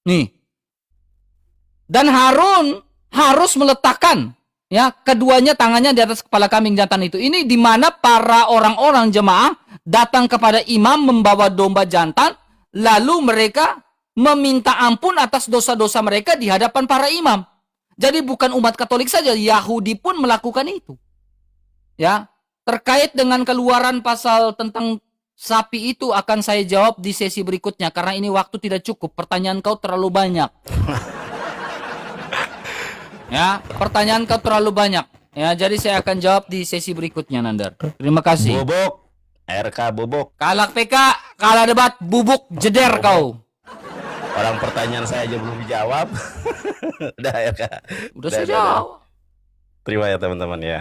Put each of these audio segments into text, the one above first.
Nih. Dan Harun harus meletakkan ya keduanya tangannya di atas kepala kambing jantan itu. Ini di mana para orang-orang jemaah datang kepada imam membawa domba jantan, lalu mereka meminta ampun atas dosa-dosa mereka di hadapan para imam. Jadi bukan umat Katolik saja, Yahudi pun melakukan itu. Ya, terkait dengan keluaran pasal tentang sapi itu akan saya jawab di sesi berikutnya karena ini waktu tidak cukup. Pertanyaan kau terlalu banyak. Ya, pertanyaan kau terlalu banyak. Ya, jadi saya akan jawab di sesi berikutnya, Nandar. Terima kasih. Bubuk, RK Bubuk. Kalah PK, kalah debat, bubuk jeder kau. Orang pertanyaan saya aja belum dijawab. Udah RK. Udah saya jawab. Terima ya teman-teman ya.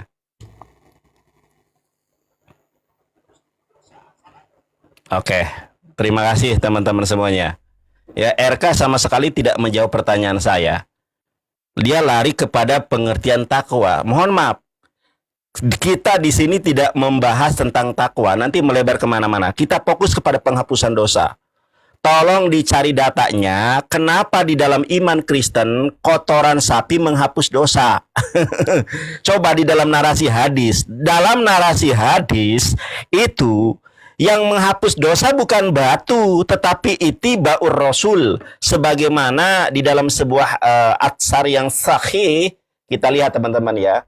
Oke, terima kasih teman-teman semuanya. Ya, RK sama sekali tidak menjawab pertanyaan saya. Dia lari kepada pengertian takwa. Mohon maaf, kita di sini tidak membahas tentang takwa. Nanti melebar kemana-mana. Kita fokus kepada penghapusan dosa. Tolong dicari datanya. Kenapa di dalam iman Kristen kotoran sapi menghapus dosa? Coba di dalam narasi hadis. Dalam narasi hadis itu yang menghapus dosa bukan batu, tetapi ittibaur rasul. Sebagaimana di dalam sebuah atsar yang sahih, kita lihat teman-teman ya.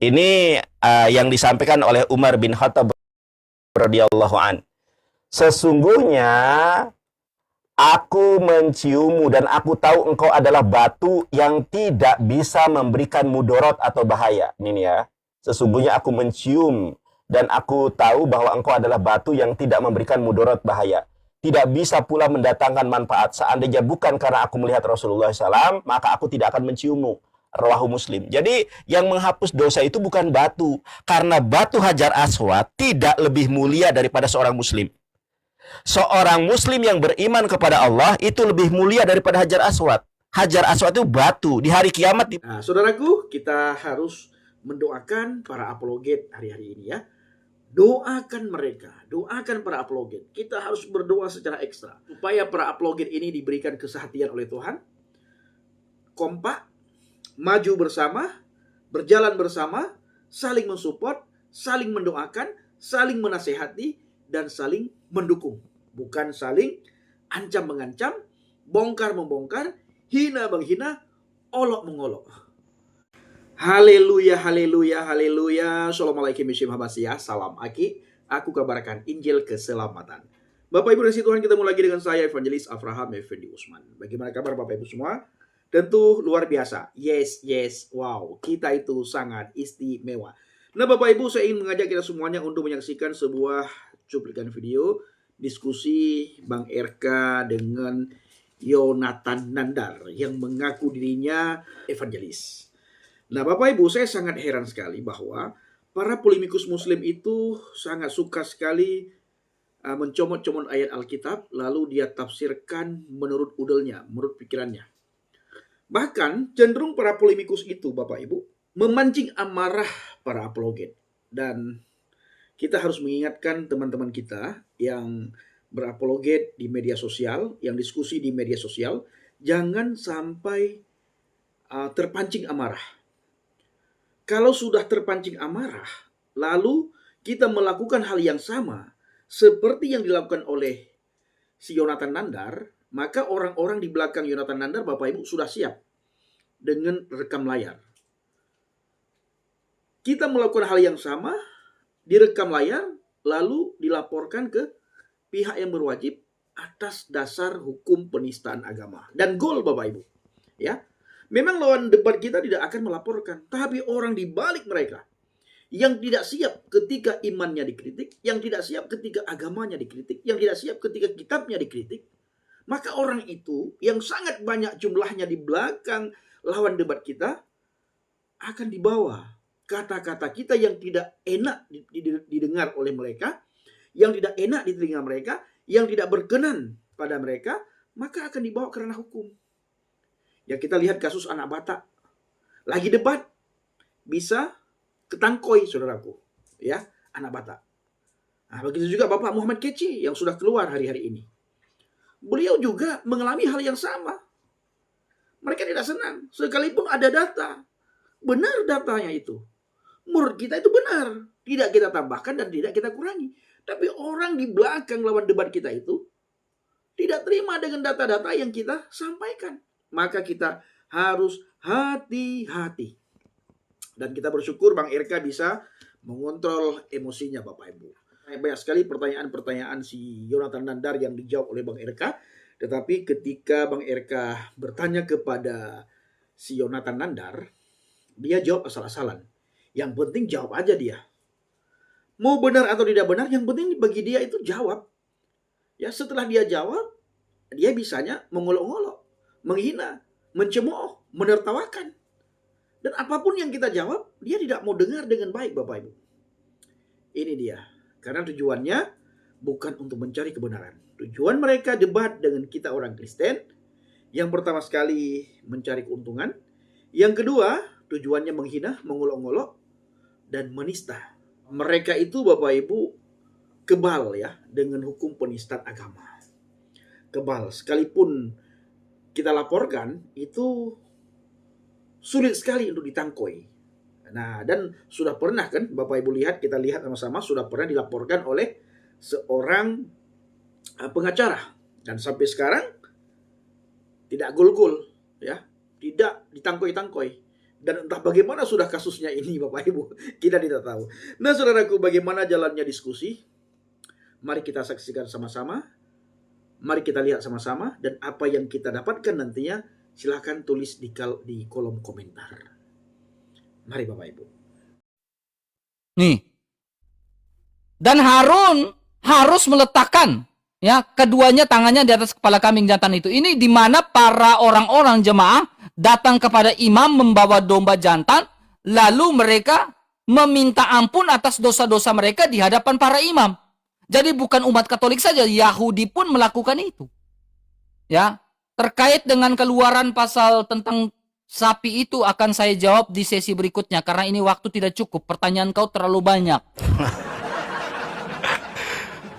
Ini yang disampaikan oleh Umar bin Khattab radhiyallahu an. Sesungguhnya aku menciummu dan aku tahu engkau adalah batu yang tidak bisa memberikan mudarat atau bahaya. Ini ya. Sesungguhnya aku mencium dan aku tahu bahwa engkau adalah batu yang tidak memberikan mudarat bahaya. Tidak bisa pula mendatangkan manfaat. Seandainya bukan karena aku melihat Rasulullah SAW, maka aku tidak akan menciummu. Rawahu Muslim. Jadi yang menghapus dosa itu bukan batu. Karena batu Hajar Aswad tidak lebih mulia daripada seorang muslim. Seorang muslim yang beriman kepada Allah itu lebih mulia daripada Hajar Aswad. Hajar Aswad itu batu. Di hari kiamat. Nah, saudaraku, kita harus mendoakan para apologet hari-hari ini ya. Doakan mereka, doakan para apologet. Kita harus berdoa secara ekstra supaya para apologet ini diberikan kesehatian oleh Tuhan, kompak, maju bersama, berjalan bersama, saling mensupport, saling mendoakan, saling menasehati, dan saling mendukung. Bukan saling ancam-mengancam, bongkar-membongkar, hina-menghina, olok-mengolok. Haleluya, haleluya, haleluya. Assalamualaikum warahmatullahi wabarakatuh. Salam Aki. Aku kabarkan Injil keselamatan. Bapak Ibu dan si Tuhan, ketemu lagi dengan saya Evangelis Avraham Effendi Usman. Bagaimana kabar Bapak Ibu semua? Tentu luar biasa. Yes, yes, wow. Kita itu sangat istimewa. Nah Bapak Ibu, saya ingin mengajak kita semuanya untuk menyaksikan sebuah cuplikan video diskusi Bang RK dengan Yonatan Nandar yang mengaku dirinya evangelis. Nah Bapak Ibu, saya sangat heran sekali bahwa para polemikus muslim itu sangat suka sekali mencomot-comot ayat Alkitab, lalu dia tafsirkan menurut udelnya, menurut pikirannya. Bahkan cenderung para polemikus itu Bapak Ibu memancing amarah para apologet. Dan kita harus mengingatkan teman-teman kita yang berapologet di media sosial, yang diskusi di media sosial, jangan sampai terpancing amarah. Kalau sudah terpancing amarah, lalu kita melakukan hal yang sama seperti yang dilakukan oleh si Yonatan Nandar, maka orang-orang di belakang Yonatan Nandar, Bapak Ibu, sudah siap dengan rekam layar. Kita melakukan hal yang sama, direkam layar, lalu dilaporkan ke pihak yang berwajib atas dasar hukum penistaan agama. Dan goal Bapak Ibu, ya. Memang lawan debat kita tidak akan melaporkan, tapi orang di balik mereka yang tidak siap ketika imannya dikritik, yang tidak siap ketika agamanya dikritik, yang tidak siap ketika kitabnya dikritik, maka orang itu yang sangat banyak jumlahnya di belakang lawan debat kita akan dibawa kata-kata kita yang tidak enak didengar oleh mereka, yang tidak enak di telinga mereka, yang tidak berkenan pada mereka, maka akan dibawa ke ranah hukum. Ya kita lihat kasus anak Batak. Lagi debat, bisa ketangkoi saudaraku. Ya, anak Batak. Nah, begitu juga Bapak Muhammad Keci yang sudah keluar hari-hari ini. Beliau juga mengalami hal yang sama. Mereka tidak senang. Sekalipun ada data. Benar datanya itu. Menurut kita itu benar. Tidak kita tambahkan dan tidak kita kurangi. Tapi orang di belakang lawan debat kita itu tidak terima dengan data-data yang kita sampaikan. Maka kita harus hati-hati. Dan kita bersyukur Bang RK bisa mengontrol emosinya Bapak Ibu. Banyak sekali pertanyaan-pertanyaan si Yonatan Nandar yang dijawab oleh Bang RK. Tetapi ketika Bang RK bertanya kepada si Yonatan Nandar, dia jawab asal-asalan. Yang penting jawab aja dia. Mau benar atau tidak benar, yang penting bagi dia itu jawab. Ya, setelah dia jawab, dia bisanya mengolok-olok, menghina, mencemooh, menertawakan. Dan apapun yang kita jawab, dia tidak mau dengar dengan baik Bapak Ibu. Ini dia. Karena tujuannya bukan untuk mencari kebenaran. Tujuan mereka debat dengan kita orang Kristen. Yang pertama sekali mencari keuntungan. Yang kedua, tujuannya menghina, mengolok-olok, dan menista. Mereka itu Bapak Ibu kebal ya dengan hukum penistaan agama. Kebal. Sekalipun kita laporkan, itu sulit sekali untuk ditangkoi. Nah, dan sudah pernah kan Bapak Ibu lihat, kita lihat sama-sama, sudah pernah dilaporkan oleh seorang pengacara. Dan sampai sekarang tidak gol-gol ya, tidak ditangkoi-tangkoi. Dan entah bagaimana sudah kasusnya ini Bapak Ibu, kita tidak tahu. Nah, saudaraku, bagaimana jalannya diskusi? Mari kita saksikan sama-sama. Mari kita lihat sama-sama, dan apa yang kita dapatkan nantinya silahkan tulis di kolom komentar. Mari Bapak Ibu. Nih. Dan Harun harus meletakkan ya keduanya tangannya di atas kepala kambing jantan itu. Ini di mana para orang-orang jemaah datang kepada imam membawa domba jantan, lalu mereka meminta ampun atas dosa-dosa mereka di hadapan para imam. Jadi bukan umat Katolik saja, Yahudi pun melakukan itu. Ya, terkait dengan keluaran pasal tentang sapi itu akan saya jawab di sesi berikutnya karena ini waktu tidak cukup. Pertanyaan kau terlalu banyak.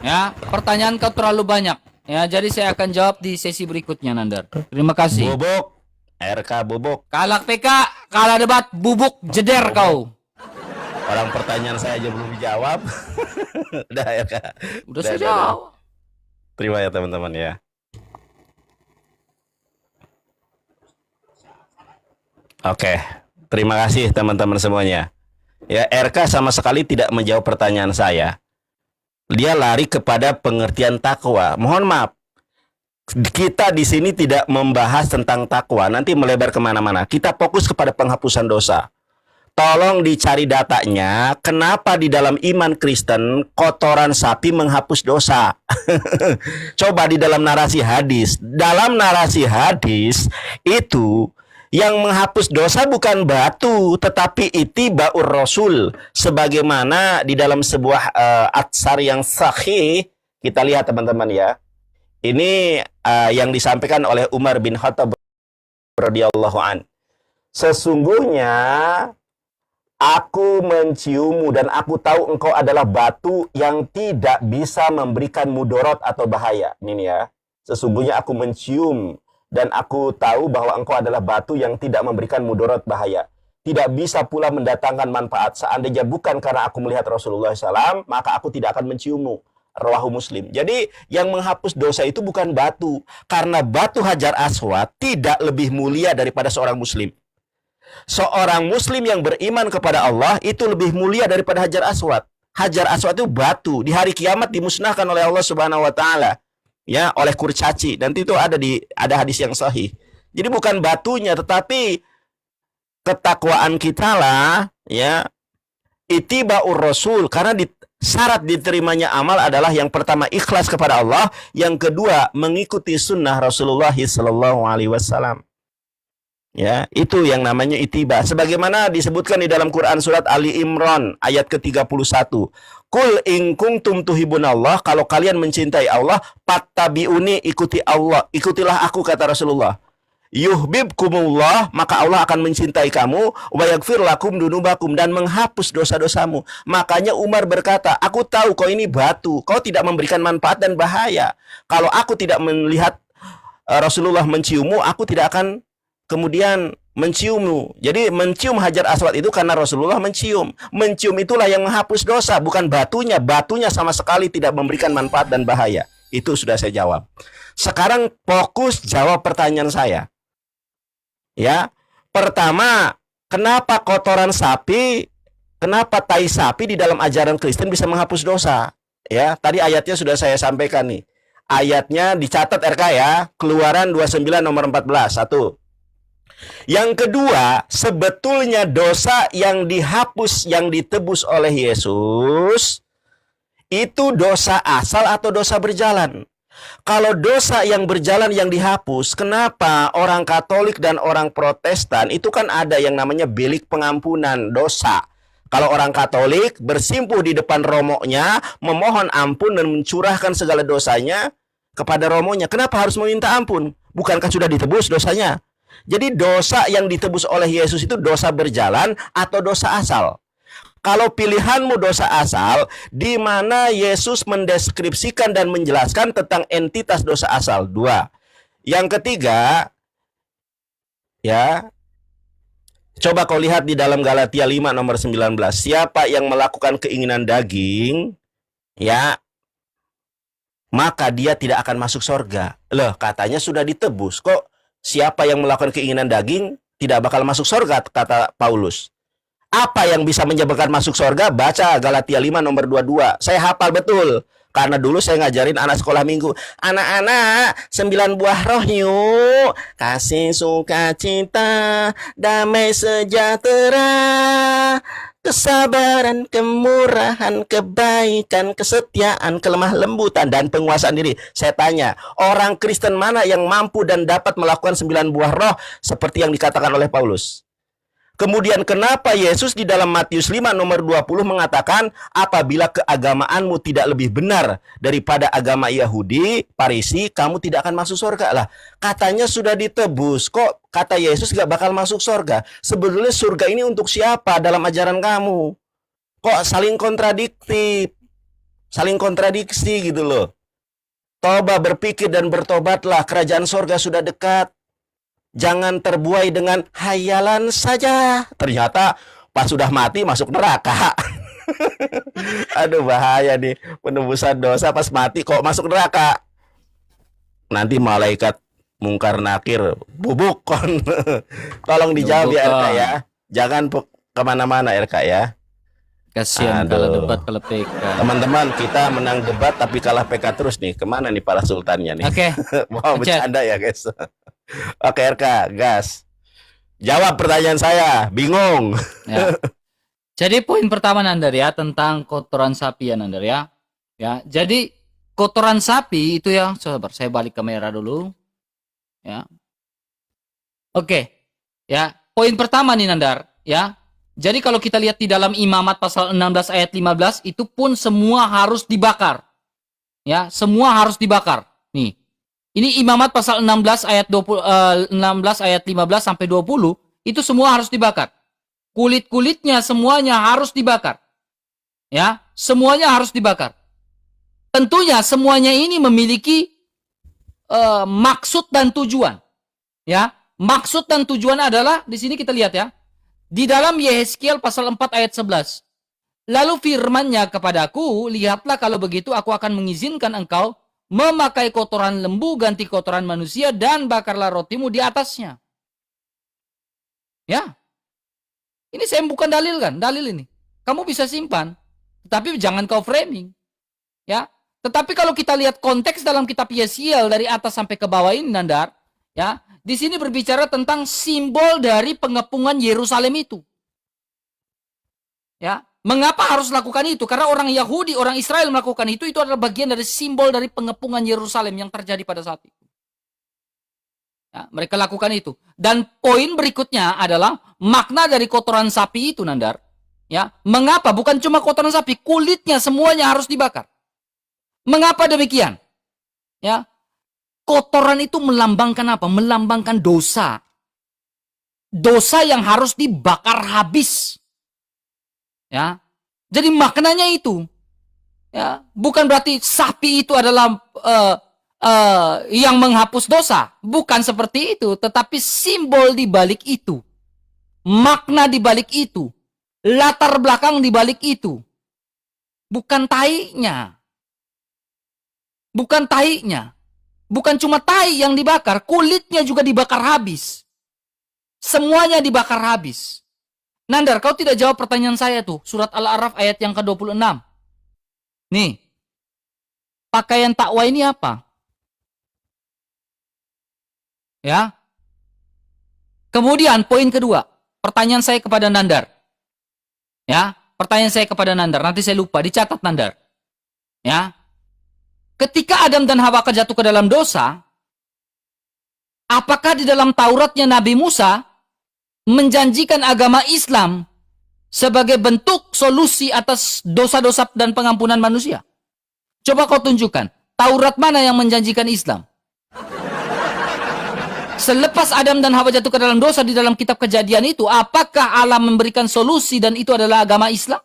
Ya, pertanyaan kau terlalu banyak. Ya, jadi saya akan jawab di sesi berikutnya, Nandar. Terima kasih. Bubuk, RK bubuk. Kalah PK, kalah debat, bubuk jeder kau. Orang pertanyaan saya aja belum dijawab. Udah RK. Udah saya jawab. Terima ya teman-teman ya. Oke, terima kasih teman-teman semuanya. Ya, RK sama sekali tidak menjawab pertanyaan saya. Dia lari kepada pengertian takwa. Mohon maaf, kita di sini tidak membahas tentang takwa. Nanti melebar kemana-mana. Kita fokus kepada penghapusan dosa. Tolong dicari datanya. Kenapa di dalam iman Kristen kotoran sapi menghapus dosa? Coba di dalam narasi hadis. Dalam narasi hadis itu yang menghapus dosa bukan batu, tetapi ittibaur rasul. Sebagaimana di dalam sebuah atsar yang sahih, kita lihat teman-teman ya. Ini yang disampaikan oleh Umar bin Khattab radhiyallahu an. Sesungguhnya aku menciummu dan aku tahu engkau adalah batu yang tidak bisa memberikan mudarat atau bahaya. Ini ya. Sesungguhnya aku mencium dan aku tahu bahwa engkau adalah batu yang tidak memberikan mudarat bahaya. Tidak bisa pula mendatangkan manfaat. Seandainya bukan karena aku melihat Rasulullah SAW, maka aku tidak akan menciummu. Rawahu Muslim. Jadi yang menghapus dosa itu bukan batu. Karena batu Hajar Aswad tidak lebih mulia daripada seorang muslim. Seorang muslim yang beriman kepada Allah itu lebih mulia daripada Hajar Aswad. Hajar Aswad itu batu. Di hari kiamat dimusnahkan oleh Allah Subhanahu wa taala. Ya, oleh kurcaci. Dan itu ada hadis yang sahih. Jadi bukan batunya, tetapi ketakwaan kita lah, ya, ittibaur rasul. Karena syarat diterimanya amal adalah yang pertama ikhlas kepada Allah, yang kedua mengikuti sunnah Rasulullah sallallahu alaihi wasallam. Ya, itu yang namanya ittiba. Sebagaimana disebutkan di dalam Quran surat Ali Imran ayat ke-31. Kul in kuntum tuhibunallah, kalau kalian mencintai Allah, fattabi'uni, ikuti Allah, ikutilah aku, kata Rasulullah. Yuhibbukumullah, maka Allah akan mencintai kamu, wa yaghfir lakum dunubakum, dan menghapus dosa-dosamu. Makanya Umar berkata, aku tahu kau ini batu, kau tidak memberikan manfaat dan bahaya. Kalau aku tidak melihat Rasulullah menciummu, aku tidak akan kemudian menciummu. Jadi mencium Hajar Aswad itu karena Rasulullah mencium. Mencium itulah yang menghapus dosa, bukan batunya. Batunya sama sekali tidak memberikan manfaat dan bahaya. Itu sudah saya jawab. Sekarang fokus jawab pertanyaan saya. Ya, pertama, kenapa kotoran sapi, kenapa tai sapi di dalam ajaran Kristen bisa menghapus dosa? Ya, tadi ayatnya sudah saya sampaikan nih. Ayatnya dicatat RK ya, Keluaran 29 nomor 14. Satu. Yang kedua, sebetulnya dosa yang dihapus, yang ditebus oleh Yesus, itu dosa asal atau dosa berjalan? Kalau dosa yang berjalan yang dihapus, kenapa orang Katolik dan orang Protestan itu kan ada yang namanya bilik pengampunan dosa. Kalau orang Katolik bersimpuh di depan romonya, memohon ampun dan mencurahkan segala dosanya kepada romonya. Kenapa harus meminta ampun? Bukankah sudah ditebus dosanya? Jadi dosa yang ditebus oleh Yesus itu dosa berjalan atau dosa asal? Kalau pilihanmu dosa asal, di mana Yesus mendeskripsikan dan menjelaskan tentang entitas dosa asal? Dua. Yang ketiga, ya, coba kau lihat di dalam Galatia 5 nomor 19. Siapa yang melakukan keinginan daging, ya, maka dia tidak akan masuk surga. Loh, katanya sudah ditebus. Kok siapa yang melakukan keinginan daging tidak bakal masuk surga, kata Paulus. Apa yang bisa menyebabkan masuk surga? Baca Galatia 5 nomor 22. Saya hafal betul. Karena dulu saya ngajarin anak sekolah minggu. Anak-anak, 9 buah roh yuk. Kasih, sukacita, damai sejahtera, kesabaran, kemurahan, kebaikan, kesetiaan, kelemah lembutan, dan penguasaan diri. Saya tanya, orang Kristen mana yang mampu dan dapat melakukan 9 buah roh seperti yang dikatakan oleh Paulus? Kemudian kenapa Yesus di dalam Matius 5 nomor 20 mengatakan, apabila keagamaanmu tidak lebih benar daripada agama Yahudi, Farisi, kamu tidak akan masuk surga. Lah, katanya sudah ditebus. Kok kata Yesus gak bakal masuk surga? Sebetulnya surga ini untuk siapa dalam ajaran kamu? Kok saling kontradiktif? Saling kontradiksi gitu loh. Toba, berpikir dan bertobatlah, kerajaan surga sudah dekat. Jangan terbuai dengan hayalan saja. Ternyata pas sudah mati masuk neraka. Aduh, bahaya nih. Penebusan dosa pas mati kok masuk neraka. Nanti malaikat mungkar nakir bubukon. Tolong dijawab ya RK ya. Jangan kemana-mana RK ya. Kasihan kalau debat kalau PK. Teman-teman, kita menang debat tapi kalah PK terus nih. Kemana nih para sultannya nih? Oke. Mau bercanda ya guys. Oke RK, gas. Jawab pertanyaan saya, bingung. Ya. Jadi poin pertama Nandar ya tentang kotoran sapi ya Nandar ya. Ya, jadi kotoran sapi itu ya, sabar, saya balik kamera dulu. Ya. Oke. Ya, poin pertama nih Nandar ya. Jadi kalau kita lihat di dalam Imamat pasal 16 ayat 15 itu pun semua harus dibakar. Ya, semua harus dibakar. Nih. Ini Imamat pasal 16 ayat 16 ayat 15 sampai 20 itu semua harus dibakar. Kulit-kulitnya semuanya harus dibakar. Ya, semuanya harus dibakar. Tentunya semuanya ini memiliki maksud dan tujuan. Ya, maksud dan tujuan adalah di sini kita lihat ya. Di dalam Yehezkiel pasal 4 ayat 11. Lalu firman-Nya kepadaku, lihatlah kalau begitu aku akan mengizinkan engkau memakai kotoran lembu ganti kotoran manusia dan bakarlah rotimu di atasnya. Ya. Ini saya bukan dalil kan, dalil ini. Kamu bisa simpan, tapi jangan kau framing. Ya. Tetapi kalau kita lihat konteks dalam kitab Yehezkiel dari atas sampai ke bawah ini Nandar, ya, di sini berbicara tentang simbol dari pengepungan Yerusalem itu. Ya. Mengapa harus lakukan itu? Karena orang Yahudi, orang Israel melakukan itu adalah bagian dari simbol dari pengepungan Yerusalem yang terjadi pada saat itu. Ya, mereka lakukan itu. Dan poin berikutnya adalah makna dari kotoran sapi itu, Nandar. Ya, mengapa? Bukan cuma kotoran sapi, kulitnya semuanya harus dibakar. Mengapa demikian? Ya, kotoran itu melambangkan apa? Melambangkan dosa. Dosa yang harus dibakar habis. Ya, jadi maknanya itu, ya, bukan berarti sapi itu adalah yang menghapus dosa. Bukan seperti itu, tetapi simbol di balik itu. Makna di balik itu. Latar belakang di balik itu. Bukan tainya. Bukan tainya. Bukan cuma tai yang dibakar, kulitnya juga dibakar habis. Semuanya dibakar habis. Nandar, kau tidak jawab pertanyaan saya tuh. Surat Al-A'raf ayat yang ke-26. Nih. Pakaian takwa ini apa? Ya. Kemudian poin kedua, pertanyaan saya kepada Nandar. Ya, pertanyaan saya kepada Nandar, nanti saya lupa, dicatat Nandar. Ya. Ketika Adam dan Hawa jatuh ke dalam dosa, apakah di dalam Tauratnya Nabi Musa menjanjikan agama Islam sebagai bentuk solusi atas dosa-dosa dan pengampunan manusia? Coba kau tunjukkan, Taurat mana yang menjanjikan Islam? Selepas Adam dan Hawa jatuh ke dalam dosa di dalam kitab Kejadian itu, apakah Allah memberikan solusi dan itu adalah agama Islam?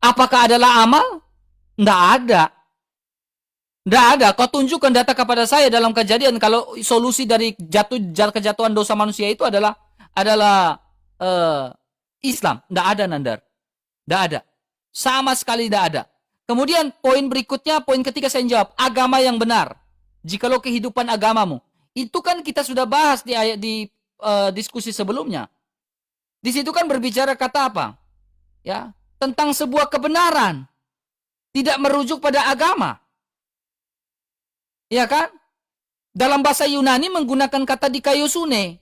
Apakah adalah amal? Tidak ada. Tidak ada. Kau tunjukkan data kepada saya dalam Kejadian kalau solusi dari kejatuhan dosa manusia itu adalah Islam. Tidak ada, Nandar. Tidak ada. Sama sekali tidak ada. Kemudian poin berikutnya, poin ketiga saya jawab, agama yang benar. Jikalau kehidupan agamamu. Itu kan kita sudah bahas di diskusi sebelumnya. Di situ kan berbicara kata apa? Ya, tentang sebuah kebenaran. Tidak merujuk pada agama. Ya kan? Dalam bahasa Yunani menggunakan kata dikaiosune.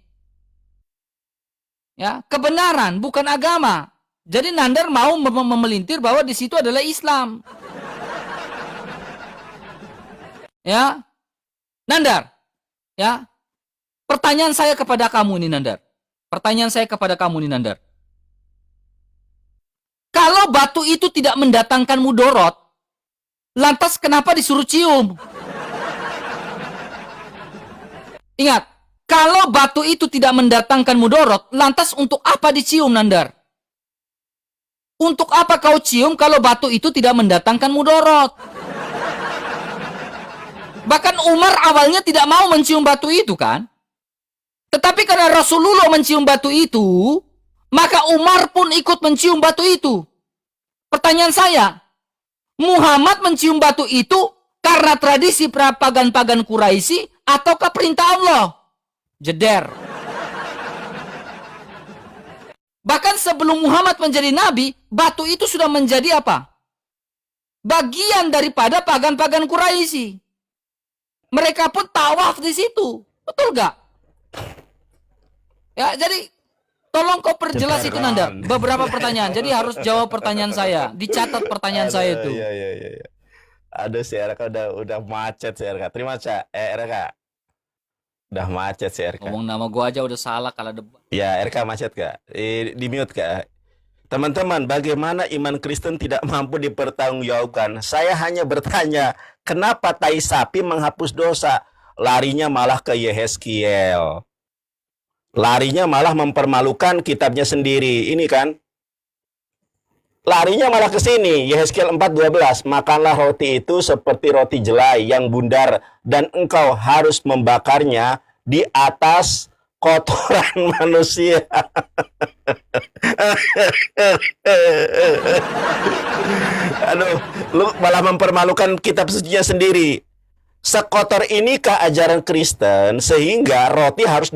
Ya, kebenaran bukan agama. Jadi Nandar mau memelintir bahwa di situ adalah Islam. Ya. Nandar. Ya. Pertanyaan saya kepada kamu ini, Nandar. Pertanyaan saya kepada kamu ini, Nandar. Kalau batu itu tidak mendatangkan mudorot, lantas kenapa disuruh cium? Ingat, kalau batu itu tidak mendatangkan mudorot, lantas untuk apa dicium, Nandar? Untuk apa kau cium kalau batu itu tidak mendatangkan mudorot? Bahkan Umar awalnya tidak mau mencium batu itu kan? Tetapi karena Rasulullah mencium batu itu, maka Umar pun ikut mencium batu itu. Pertanyaan saya, Muhammad mencium batu itu karena tradisi pagan-pagan Quraisy ataukah perintah Allah? Jeder. Bahkan sebelum Muhammad menjadi nabi, batu itu sudah menjadi apa? Bagian daripada pagan-pagan Quraisy. Mereka pun tawaf di situ. Betul gak? Ya, jadi tolong kau perjelas itu, Nandar. Beberapa pertanyaan. Jadi harus jawab pertanyaan saya. Dicatat pertanyaan saya itu. Iya. Aduh, si RK udah macet si RK. Terima kasih, RK. Udah macet si RK. Ngomong nama gua aja udah salah kalau debat. Ya, RK macet Kak. Di mute Kak. Teman-teman, bagaimana iman Kristen tidak mampu dipertanggungjawabkan? Saya hanya bertanya, kenapa tai sapi menghapus dosa? Larinya malah ke Yehezkiel. Larinya malah mempermalukan kitabnya sendiri. Ini kan? Larinya malah ke sini. Yehezkiel 4:12. Makanlah roti itu seperti roti jelai yang bundar dan engkau harus membakarnya di atas kotoran manusia. Aduh, lu malah mempermalukan kitab sucinya sendiri. Sekotor inikah ajaran Kristen sehingga roti harus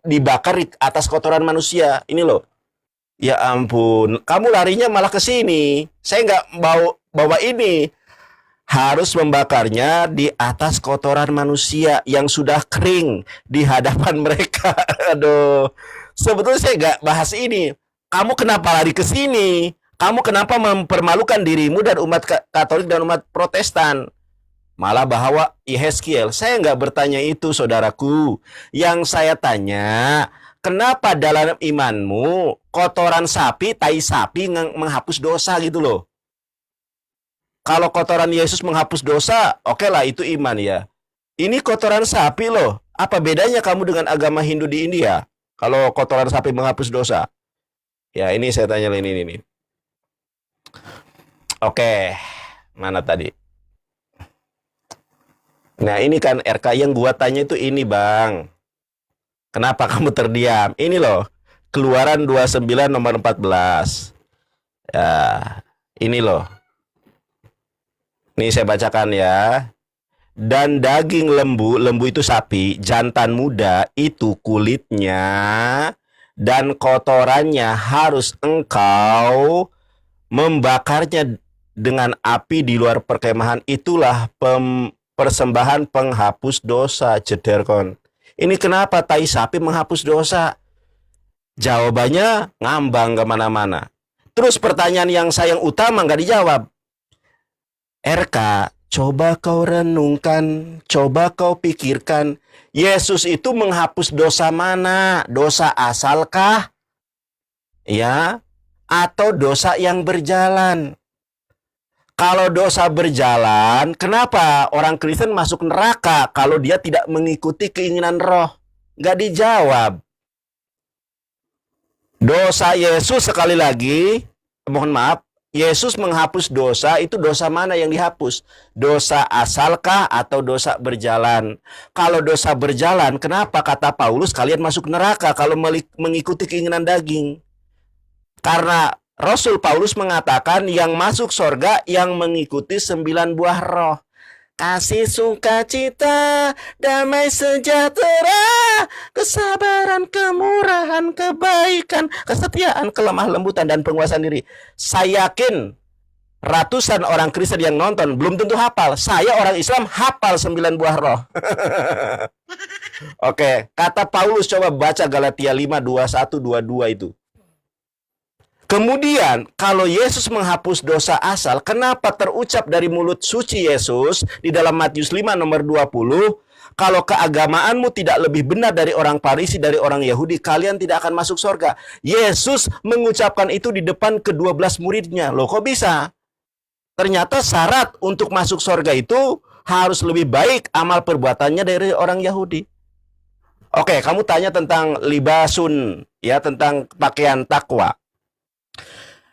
dibakar di atas kotoran manusia? Ini loh. Ya ampun, kamu larinya malah ke sini. Saya nggak bawa ini. Harus membakarnya di atas kotoran manusia yang sudah kering di hadapan mereka. Aduh, sebetulnya saya nggak bahas ini. Kamu kenapa lari ke sini? Kamu kenapa mempermalukan dirimu dan umat Katolik dan umat Protestan? Malah bahwa Yehezkiel. Saya nggak bertanya itu, saudaraku. Yang saya tanya, kenapa dalam imanmu kotoran sapi, tai sapi menghapus dosa gitu loh? Kalau kotoran Yesus menghapus dosa, oke lah itu iman ya. Ini kotoran sapi loh. Apa bedanya kamu dengan agama Hindu di India? Kalau kotoran sapi menghapus dosa. Ya ini saya tanya ini. Oke, mana tadi? Nah ini kan RK yang gua tanya itu ini bang. Kenapa kamu terdiam? Ini loh. Keluaran 29 nomor 14. Ya, ini loh. Ini saya bacakan ya. Dan daging lembu, lembu itu sapi, jantan muda itu kulitnya dan kotorannya harus engkau membakarnya dengan api di luar perkemahan. Itulah persembahan penghapus dosa, jederkon. Ini kenapa tai sapi menghapus dosa? Jawabannya ngambang kemana-mana. Terus pertanyaan yang utama nggak dijawab. RK, coba kau renungkan, coba kau pikirkan. Yesus itu menghapus dosa mana? Dosa asalkah? Ya, atau dosa yang berjalan? Kalau dosa berjalan, kenapa orang Kristen masuk neraka kalau dia tidak mengikuti keinginan roh? Nggak dijawab. Dosa Yesus sekali lagi, mohon maaf, Yesus menghapus dosa, itu dosa mana yang dihapus? Dosa asalkah atau dosa berjalan? Kalau dosa berjalan, kenapa kata Paulus kalian masuk neraka kalau mengikuti keinginan daging? Karena Rasul Paulus mengatakan yang masuk sorga yang mengikuti 9 buah roh. Kasih, sukacita, damai sejahtera, kesabaran, kemurahan, kebaikan, kesetiaan, kelemah lembutan, dan penguasaan diri. Saya yakin ratusan orang Kristen yang nonton belum tentu hafal. Saya orang Islam hafal 9 buah roh. Oke, kata Paulus, coba baca Galatia 5, 21, 22 itu. Kemudian, kalau Yesus menghapus dosa asal, kenapa terucap dari mulut suci Yesus di dalam Matius 5 nomor 20, kalau keagamaanmu tidak lebih benar dari orang Farisi, dari orang Yahudi, kalian tidak akan masuk surga. Yesus mengucapkan itu di depan ke-12 muridnya. Loh, kok bisa? Ternyata syarat untuk masuk surga itu harus lebih baik amal perbuatannya dari orang Yahudi. Oke, kamu tanya tentang libasun, ya, tentang pakaian takwa.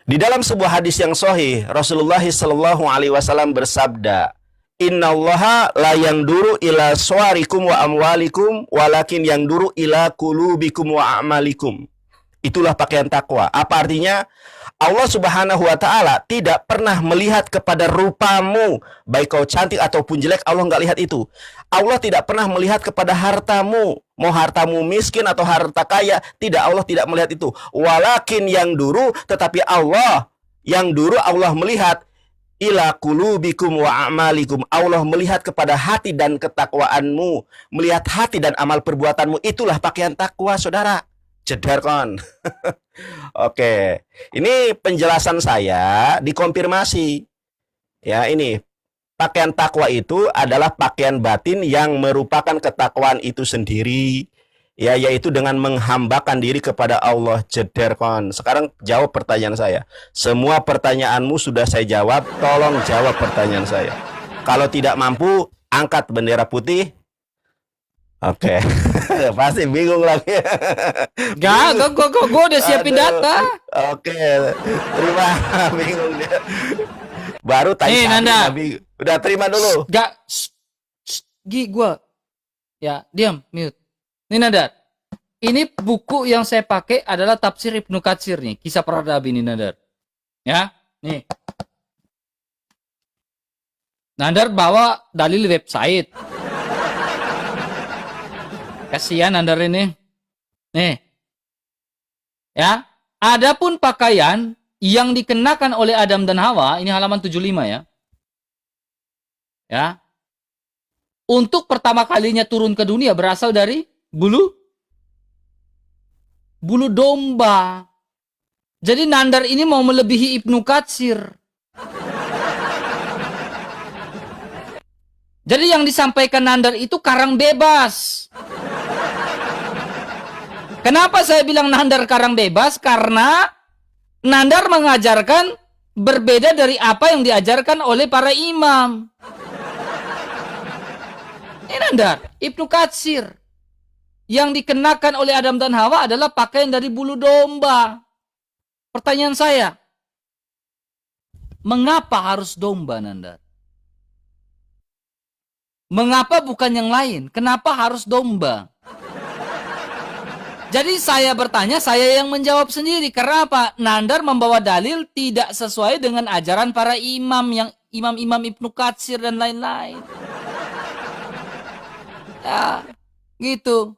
Di dalam sebuah hadis yang sahih, Rasulullah sallallahu alaihi wasallam bersabda, "Innallaha la yanduru ila suwarikum wa amwalikum, walakin yanduru ila qulubikum wa a'malikum." Itulah pakaian takwa. Apa artinya? Allah Subhanahu wa taala tidak pernah melihat kepada rupamu, baik kau cantik ataupun jelek, Allah nggak lihat itu. Allah tidak pernah melihat kepada hartamu, mau hartamu miskin atau harta kaya, tidak, Allah tidak melihat itu. Walakin yang duru, tetapi Allah yang duru, Allah melihat ila qulubikum wa a'malikum. Allah melihat kepada hati dan ketakwaanmu, melihat hati dan amal perbuatanmu. Itulah pakaian takwa, saudara. Jederkon. Oke, ini penjelasan saya dikonfirmasi. Ya, ini pakaian takwa itu adalah pakaian batin yang merupakan ketakwaan itu sendiri. Ya, yaitu dengan menghambakan diri kepada Allah. Jederkon. Sekarang jawab pertanyaan saya. Semua pertanyaanmu sudah saya jawab. Tolong jawab pertanyaan saya. Kalau tidak mampu, angkat bendera putih. Oke, pasti bingung lagi. Gak, gue udah siapin Aduh. data. Oke, terima. Bingung dia. Baru tanya. Nih, Nanda. Udah terima dulu. Gak, gue. Ya, diam, mute. Nih Nadar, ini buku yang saya pakai adalah Tafsir Ibnu Katsir nih, Kisah Para Nabi nih Nadar. Ya, nih. Nadar bawa dalil website. Kasihan Nadar ini. Nih. Ya, adapun pakaian yang dikenakan oleh Adam dan Hawa, ini halaman 75 ya. Ya. Untuk pertama kalinya turun ke dunia berasal dari bulu domba. Jadi Nandar ini mau melebihi Ibnu Katsir. Jadi yang disampaikan Nandar itu karang bebas. Kenapa saya bilang Nandar karang bebas? Karena Nandar mengajarkan berbeda dari apa yang diajarkan oleh para imam. Ini Nandar, Ibnu Katsir. Yang dikenakan oleh Adam dan Hawa adalah pakaian dari bulu domba. Pertanyaan saya, mengapa harus domba, Nandar? Mengapa bukan yang lain? Kenapa harus domba? Jadi saya bertanya, saya yang menjawab sendiri. Karena apa? Nandar membawa dalil tidak sesuai dengan ajaran para imam, yang imam-imam Ibnu Katsir dan lain-lain. Ya, gitu.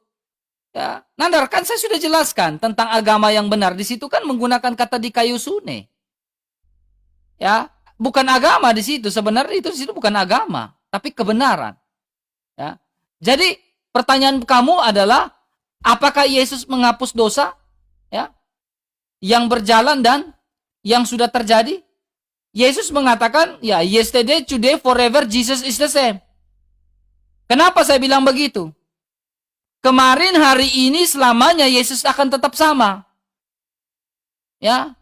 Ya, Nandar, kan saya sudah jelaskan tentang agama yang benar. Di situ kan menggunakan kata dikayusune. Ya, bukan agama di situ. Sebenarnya itu di situ bukan agama, tapi kebenaran. Ya. Jadi pertanyaan kamu adalah, apakah Yesus menghapus dosa? Ya, yang berjalan dan yang sudah terjadi? Yesus mengatakan, ya, yesterday, today, forever, Jesus is the same. Kenapa saya bilang begitu? Kemarin, hari ini, selamanya Yesus akan tetap sama. Ya,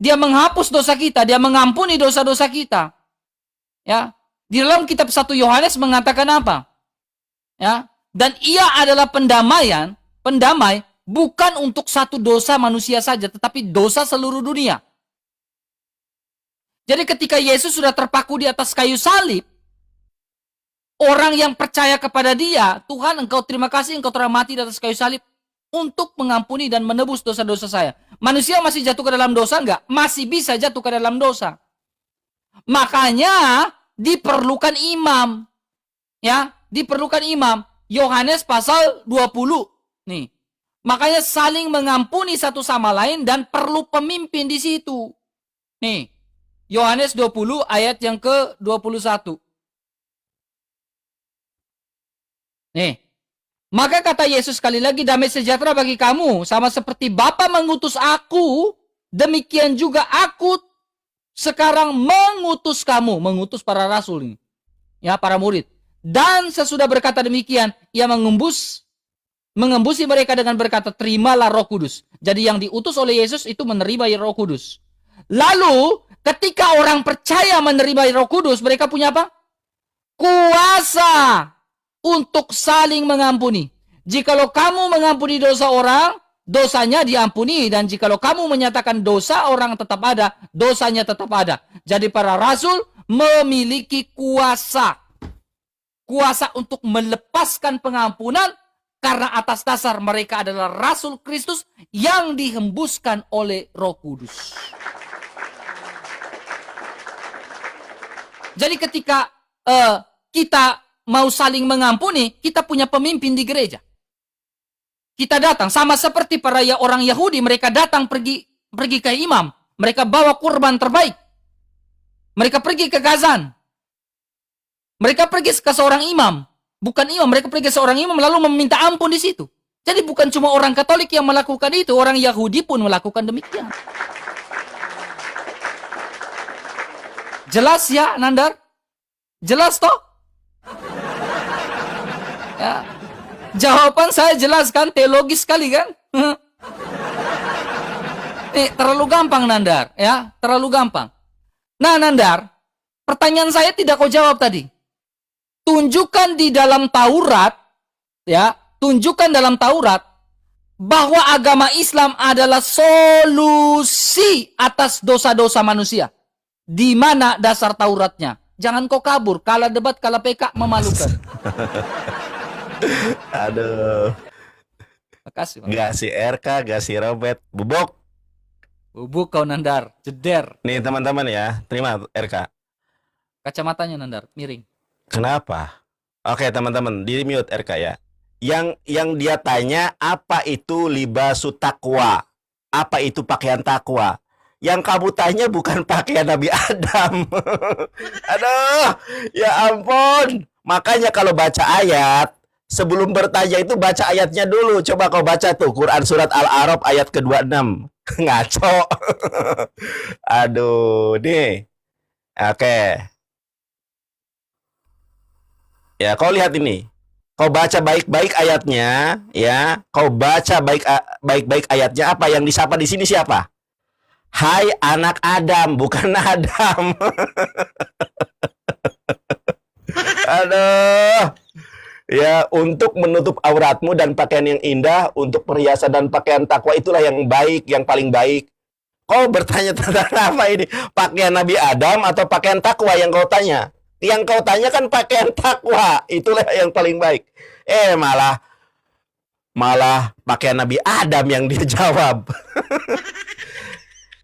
Dia menghapus dosa kita, Dia mengampuni dosa-dosa kita. Ya, di dalam kitab 1 Yohanes mengatakan apa? Ya, dan Ia adalah pendamai bukan untuk satu dosa manusia saja, tetapi dosa seluruh dunia. Jadi ketika Yesus sudah terpaku di atas kayu salib, orang yang percaya kepada Dia, Tuhan, Engkau terima kasih, Engkau telah mati di atas kayu salib untuk mengampuni dan menebus dosa-dosa saya. Manusia masih jatuh ke dalam dosa enggak? Masih bisa jatuh ke dalam dosa. Makanya diperlukan imam. Ya, diperlukan imam. Yohanes pasal 20. Nih. Makanya saling mengampuni satu sama lain dan perlu pemimpin di situ. Nih. Yohanes 20 ayat yang ke-21. Nih. Maka kata Yesus sekali lagi, damai sejahtera bagi kamu, sama seperti Bapa mengutus aku, demikian juga aku sekarang mengutus kamu, mengutus para rasul ini. Ya, para murid. Dan sesudah berkata demikian, Ia mengembusi mereka dengan berkata, terimalah Roh Kudus. Jadi yang diutus oleh Yesus itu menerima Roh Kudus. Lalu ketika orang percaya menerima Roh Kudus, mereka punya apa? Kuasa untuk saling mengampuni. Jikalau kamu mengampuni dosa orang, dosanya diampuni. Dan jikalau kamu menyatakan dosa orang tetap ada, dosanya tetap ada. Jadi para rasul memiliki kuasa. Kuasa untuk melepaskan pengampunan karena atas dasar mereka adalah rasul Kristus yang dihembuskan oleh Roh Kudus. Jadi ketika kita mau saling mengampuni, kita punya pemimpin di gereja. Kita datang, sama seperti para orang Yahudi, mereka datang pergi ke imam. Mereka bawa kurban terbaik. Mereka pergi ke Gazan. Mereka pergi ke seorang imam. Bukan imam, mereka pergi ke seorang imam lalu meminta ampun di situ. Jadi bukan cuma orang Katolik yang melakukan itu, orang Yahudi pun melakukan demikian. Jelas ya, Nandar? Jelas toh? Ya. Jawaban saya jelas kan, teologis sekali kan? Terlalu gampang, Nandar, ya, terlalu gampang. Nah, Nandar, pertanyaan saya tidak kau jawab tadi. Tunjukkan di dalam Taurat, ya, tunjukkan dalam Taurat bahwa agama Islam adalah solusi atas dosa-dosa manusia. Di mana dasar Tauratnya? Jangan kau kabur, kalah debat, kalah PK, memalukan. Aduh. Makasih. Gak si RK, gak si Robert. Bubuk. Bubuk kau, Nandar, jeder. Nih teman-teman ya, terima RK. Kacamatanya, Nandar, miring. Kenapa? Oke teman-teman, di mute RK ya. Yang dia tanya, apa itu libasu takwa? Apa itu pakaian takwa? Yang kamu tanya bukan pakaian Nabi Adam. Aduh, ya ampun. Makanya kalau baca ayat, sebelum bertanya itu baca ayatnya dulu. Coba kau baca tuh Quran surat Al-A'raf ayat ke-26. Ngaco. Aduh, nih. Oke. Ya, kau lihat ini. Kau baca baik-baik ayatnya, ya. Kau baca baik-baik ayatnya, apa yang disapa di sini siapa? Hai anak Adam, bukan Adam. Aduh. Ya, untuk menutup auratmu dan pakaian yang indah, untuk perhiasan dan pakaian takwa, itulah yang baik, yang paling baik. Kau bertanya tentang apa ini? Pakaian Nabi Adam atau pakaian takwa yang kau tanya? Yang kau tanya kan pakaian takwa, itulah yang paling baik. Malah pakaian Nabi Adam yang dia jawab.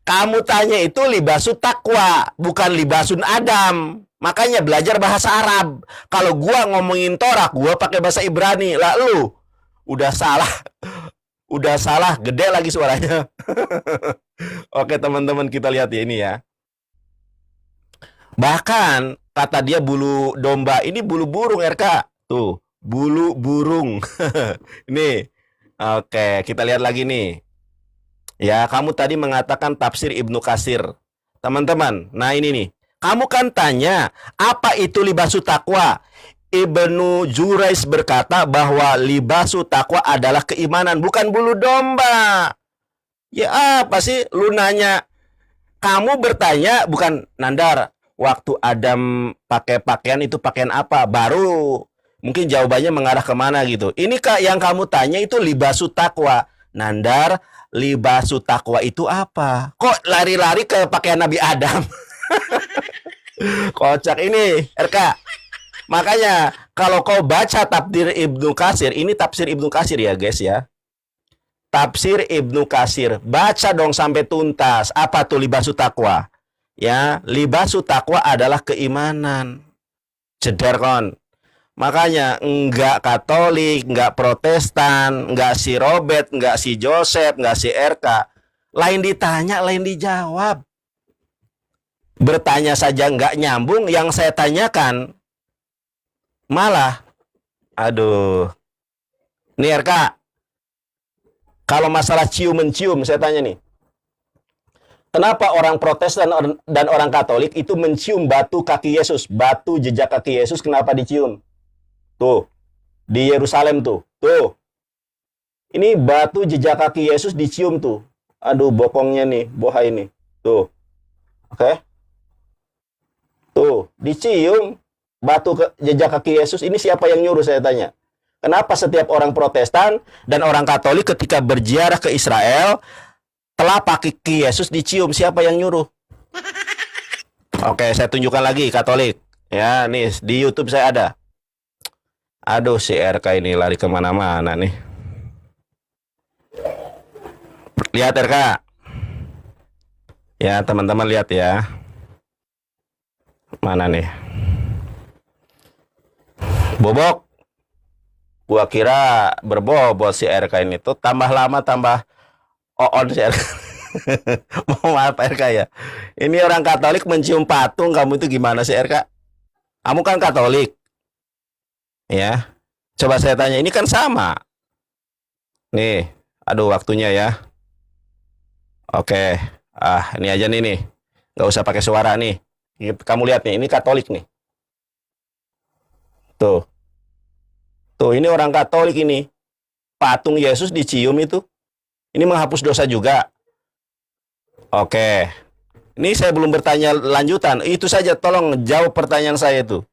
Kamu tanya itu libasu takwa, bukan libasun Adam. Makanya belajar bahasa Arab. Kalau gua ngomongin Torak, gua pakai bahasa Ibrani. Lah lu udah salah. Udah salah, gede lagi suaranya. Oke, teman-teman, kita lihat ya ini ya. Bahkan kata dia bulu domba, ini bulu burung RK. Tuh, bulu burung. Ini. Oke, kita lihat lagi nih. Ya, kamu tadi mengatakan tafsir Ibnu Katsir. Teman-teman, nah ini nih. Kamu kan tanya, apa itu libasu takwa? Ibnu Jurais berkata bahwa libasu takwa adalah keimanan, bukan bulu domba. Ya apa sih lu nanya? Kamu bertanya, bukan Nandar, waktu Adam pakai pakaian itu pakaian apa? Baru mungkin jawabannya mengarah kemana gitu. Ini Kak yang kamu tanya itu libasu takwa. Nandar, libasu takwa itu apa? Kok lari-lari ke pakaian Nabi Adam? Kocak ini, RK. Makanya kalau kau baca tafsir Ibnu Katsir, ini tafsir Ibnu Katsir ya guys ya. Tafsir Ibnu Katsir, baca dong sampai tuntas. Apa tuh libasu takwa? Ya, libasu takwa adalah keimanan. Ceder kon. Makanya enggak Katolik, enggak Protestan, enggak si Robert, enggak si Joseph, enggak si RK. Lain ditanya, lain dijawab. Bertanya saja enggak nyambung, yang saya tanyakan malah, aduh. Nih RK, kalau masalah cium-mencium, saya tanya nih. Kenapa orang Protestan dan orang Katolik itu mencium batu kaki Yesus? Batu jejak kaki Yesus kenapa dicium? Tuh, di Yerusalem tuh. Tuh. Ini batu jejak kaki Yesus dicium tuh. Aduh, bokongnya nih, bohai ini. Tuh. Oke. Tuh, dicium batu jejak kaki Yesus. Ini siapa yang nyuruh saya tanya? Kenapa setiap orang Protestan dan orang Katolik ketika berziarah ke Israel, telapak kaki Yesus dicium? Siapa yang nyuruh? Oke, saya tunjukkan lagi Katolik. Ya, nih di YouTube saya ada. Aduh, si RK ini lari kemana-mana nih. Lihat RK. Ya, teman-teman lihat ya. Mana nih? Bobok. Gua kira berbobot si RK ini tuh. Tambah lama tambah on si RK. Mohon maaf RK ya. Ini orang Katolik mencium patung, kamu itu gimana sih RK? Kamu kan Katolik. Ya. Coba saya tanya, ini kan sama. Nih, aduh waktunya ya. Oke. Ini aja nih. Gak usah pakai suara nih. Kamu lihat nih, ini Katolik nih. Tuh. Tuh, ini orang Katolik ini. Patung Yesus dicium itu. Ini menghapus dosa juga. Oke. Ini saya belum bertanya lanjutan. Itu saja, tolong jawab pertanyaan saya itu.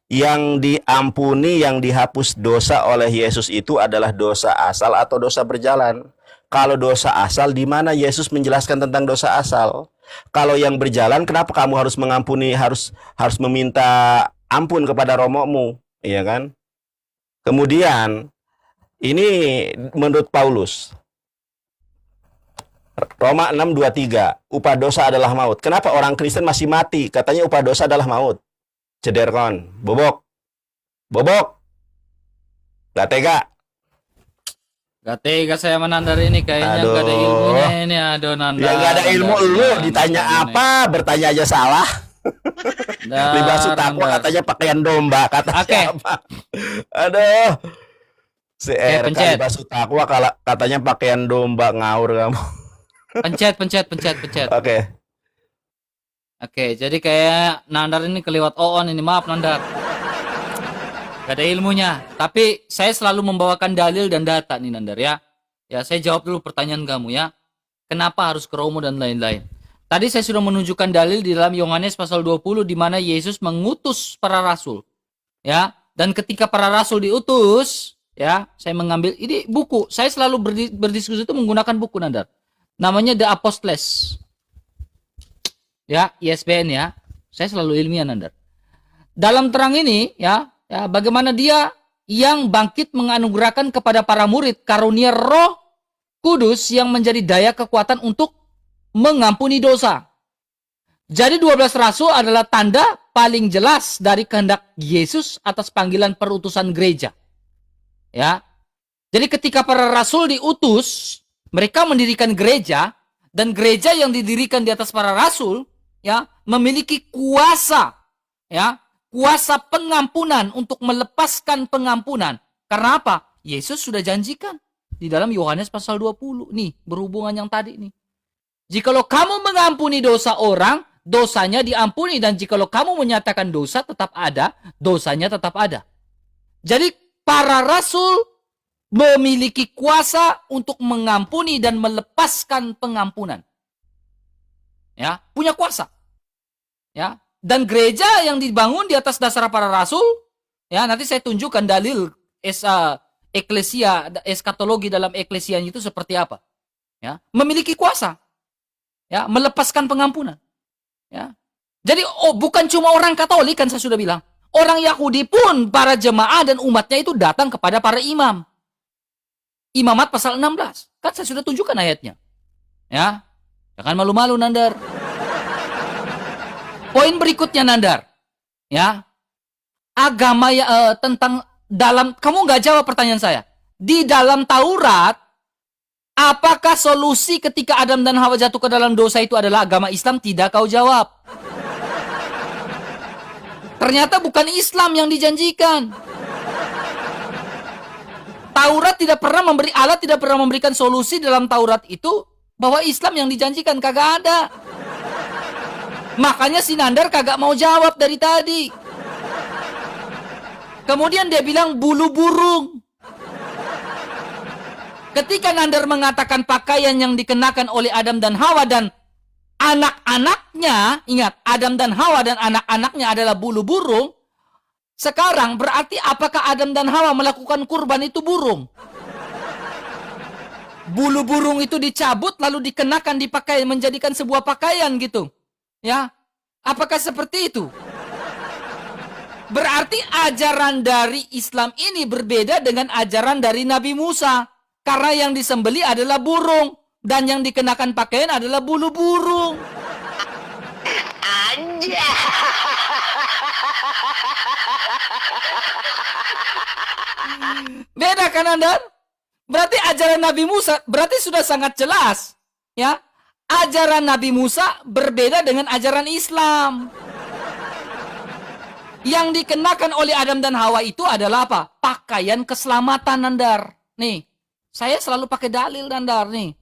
Yang diampuni, yang dihapus dosa oleh Yesus itu adalah dosa asal atau dosa berjalan. Kalau dosa asal, di mana Yesus menjelaskan tentang dosa asal? Kalau yang berjalan, kenapa kamu harus mengampuni, harus meminta ampun kepada romomu, iya kan? Kemudian ini menurut Paulus, Roma 6:23, upah dosa adalah maut. Kenapa orang Kristen masih mati? Katanya upah dosa adalah maut. Cederkon, bobok. Gak tega. Gak tega saya menandar ini, kayaknya Aduh. gak ada ilmunya ini. Aduh, Nandar. Ya gak ada ilmu lu, ditanya apa, bertanya aja salah. Libasu takwa katanya pakaian domba, kata siapa? Aduh. Si RK libasu takwa katanya pakaian domba, ngawur kamu. Pencet. Oke, jadi kayak Nandar ini keliwat on ini, maaf Nandar. Gak ada ilmunya. Tapi saya selalu membawakan dalil dan data nih Nandar ya. Ya, saya jawab dulu pertanyaan kamu ya. Kenapa harus ke Romo dan lain-lain. Tadi saya sudah menunjukkan dalil di dalam Yohanes pasal 20 di mana Yesus mengutus para rasul. Ya, dan ketika para rasul diutus, ya, saya mengambil ini buku. Saya selalu berdiskusi itu menggunakan buku Nandar. Namanya The Apostles. Ya, ISBN ya. Saya selalu ilmiah, Nandar. Dalam terang ini, ya bagaimana dia yang bangkit menganugerahkan kepada para murid karunia Roh Kudus yang menjadi daya kekuatan untuk mengampuni dosa. Jadi 12 rasul adalah tanda paling jelas dari kehendak Yesus atas panggilan perutusan gereja. Ya. Jadi ketika para rasul diutus, mereka mendirikan gereja, dan gereja yang didirikan di atas para rasul ya memiliki kuasa, ya, kuasa pengampunan untuk melepaskan pengampunan. Karena apa? Yesus sudah janjikan di dalam Yohanes pasal 20. Nih, berhubungan yang tadi nih. Jikalau kamu mengampuni dosa orang, dosanya diampuni, dan jikalau kamu menyatakan dosa tetap ada, dosanya tetap ada. Jadi para rasul memiliki kuasa untuk mengampuni dan melepaskan pengampunan. Ya, punya kuasa. Ya, dan gereja yang dibangun di atas dasar para rasul, ya, nanti saya tunjukkan dalil eklesia, eskatologi dalam eklesia itu seperti apa. Ya, memiliki kuasa. Ya, melepaskan pengampunan. Ya. Jadi bukan cuma orang Katolik, kan saya sudah bilang. Orang Yahudi pun, para jemaah dan umatnya itu datang kepada para imam. Imamat pasal 16. Kan saya sudah tunjukkan ayatnya. Ya. Jangan malu-malu, Nandar. Poin berikutnya, Nandar. Ya. Agama tentang dalam, kamu nggak jawab pertanyaan saya. Di dalam Taurat, apakah solusi ketika Adam dan Hawa jatuh ke dalam dosa itu adalah agama Islam? Tidak kau jawab. Ternyata bukan Islam yang dijanjikan. Allah tidak pernah memberikan solusi dalam Taurat itu bahwa Islam yang dijanjikan, kagak ada. Makanya si Nandar kagak mau jawab dari tadi. Kemudian dia bilang bulu burung. Ketika Nandar mengatakan pakaian yang dikenakan oleh Adam dan Hawa dan anak-anaknya, ingat, Adam dan Hawa dan anak-anaknya adalah bulu burung. Sekarang berarti apakah Adam dan Hawa melakukan kurban itu burung? Bulu burung itu dicabut lalu dikenakan, dipakai, menjadikan sebuah pakaian gitu. Ya, apakah seperti itu? Berarti ajaran dari Islam ini berbeda dengan ajaran dari Nabi Musa. Karena yang disembeli adalah burung. Dan yang dikenakan pakaian adalah bulu burung. Beda kan, Anda? Berarti ajaran Nabi Musa berarti sudah sangat jelas. Ya, ajaran Nabi Musa berbeda dengan ajaran Islam. Yang dikenakan oleh Adam dan Hawa itu adalah apa? Pakaian keselamatan, Nandar. Nih, saya selalu pakai dalil, Nandar, nih.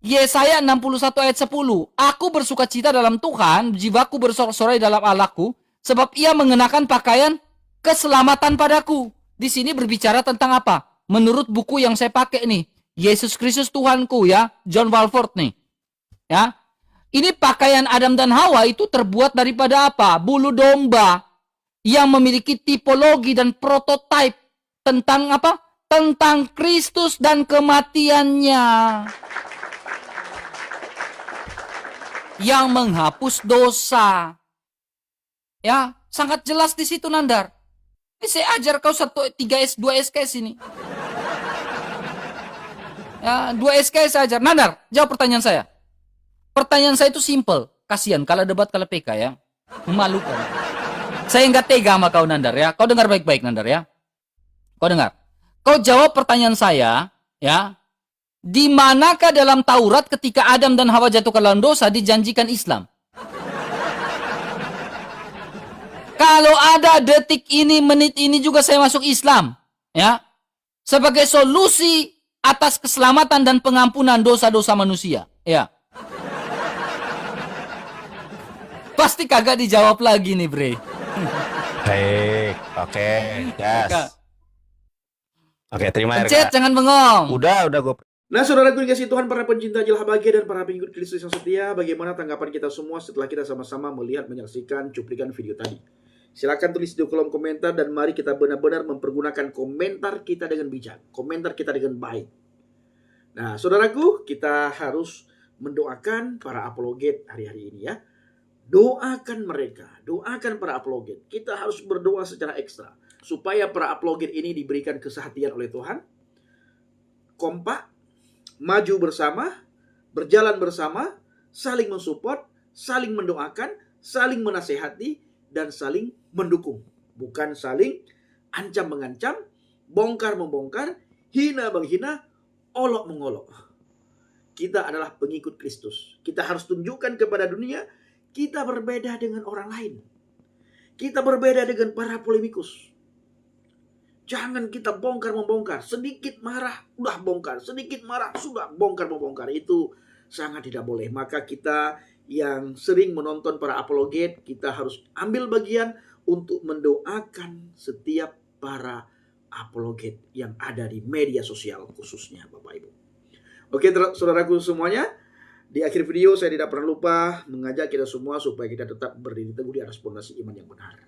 Yesaya 61 ayat 10. Aku bersuka cita dalam Tuhan, jiwaku bersorak-sorai dalam Allahku, sebab ia mengenakan pakaian keselamatan padaku. Di sini berbicara tentang apa? Menurut buku yang saya pakai nih, Yesus Kristus Tuhanku, ya, John Walford nih. Ya. Ini pakaian Adam dan Hawa itu terbuat daripada apa? Bulu domba yang memiliki tipologi dan prototipe tentang apa? Tentang Kristus dan kematiannya. Yang menghapus dosa. Ya, sangat jelas di situ, Nandar. Ini saya ajar kau 2 SKS ini. Ya, 2 SKS saya ajar. Nandar, jawab pertanyaan saya. Pertanyaan saya itu simple. Kasihan kalau debat kalau PK, ya. Memalukan. Saya nggak tega sama kau, Nandar, ya. Kau dengar baik-baik, Nandar, ya. Kau dengar. Kau jawab pertanyaan saya, ya. Di manakah dalam Taurat ketika Adam dan Hawa jatuh ke dalam dosa dijanjikan Islam? Kalau ada detik ini, menit ini juga saya masuk Islam, ya. Sebagai solusi atas keselamatan dan pengampunan dosa-dosa manusia, ya. Pasti kagak dijawab lagi nih, Bre. Baik, oke, gas. Oke, terima kasih. Pencet, jangan bengong. Udah gue. Nah, saudaraku yang kasih Tuhan, para pencinta jelah bahagia dan para pengikut Kristus yang setia, bagaimana tanggapan kita semua setelah kita sama-sama melihat, menyaksikan cuplikan video tadi? Silakan tulis di kolom komentar dan mari kita benar-benar mempergunakan komentar kita dengan bijak, komentar kita dengan baik. Nah, saudaraku, kita harus mendoakan para apologet hari-hari ini, ya. doakan mereka, doakan para apologet. Kita harus berdoa secara ekstra supaya para apologet ini diberikan kesehatian oleh Tuhan, kompak, maju bersama, berjalan bersama, saling mensupport, saling mendoakan, saling menasehati, dan saling mendukung. Bukan saling ancam-mengancam, bongkar-membongkar, hina-menghina, olok-mengolok. Kita adalah pengikut Kristus. Kita harus tunjukkan kepada dunia, kita berbeda dengan orang lain. Kita berbeda dengan para polemikus. Jangan kita bongkar-membongkar. Sedikit marah, sudah bongkar. Sedikit marah, sudah bongkar-membongkar. Itu sangat tidak boleh. Maka kita yang sering menonton para apologet, kita harus ambil bagian untuk mendoakan setiap para apologet yang ada di media sosial khususnya, Bapak Ibu. Oke, saudaraku semuanya, di akhir video saya tidak pernah lupa mengajak kita semua supaya kita tetap berdiri teguh di atas pondasi iman yang benar.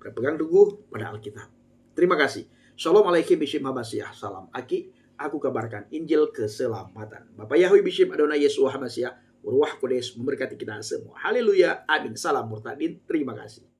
Berpegang teguh pada Alkitab. Terima kasih. Shalom alaikum bishim Hamasiah. Salam Aki. Aku kabarkan Injil keselamatan. Bapak Yahweh bishim Adonai Yesus Hamasiah. Ruah Kodes memberkati kita semua. Haleluya. Amin. Salam murtadin. Terima kasih.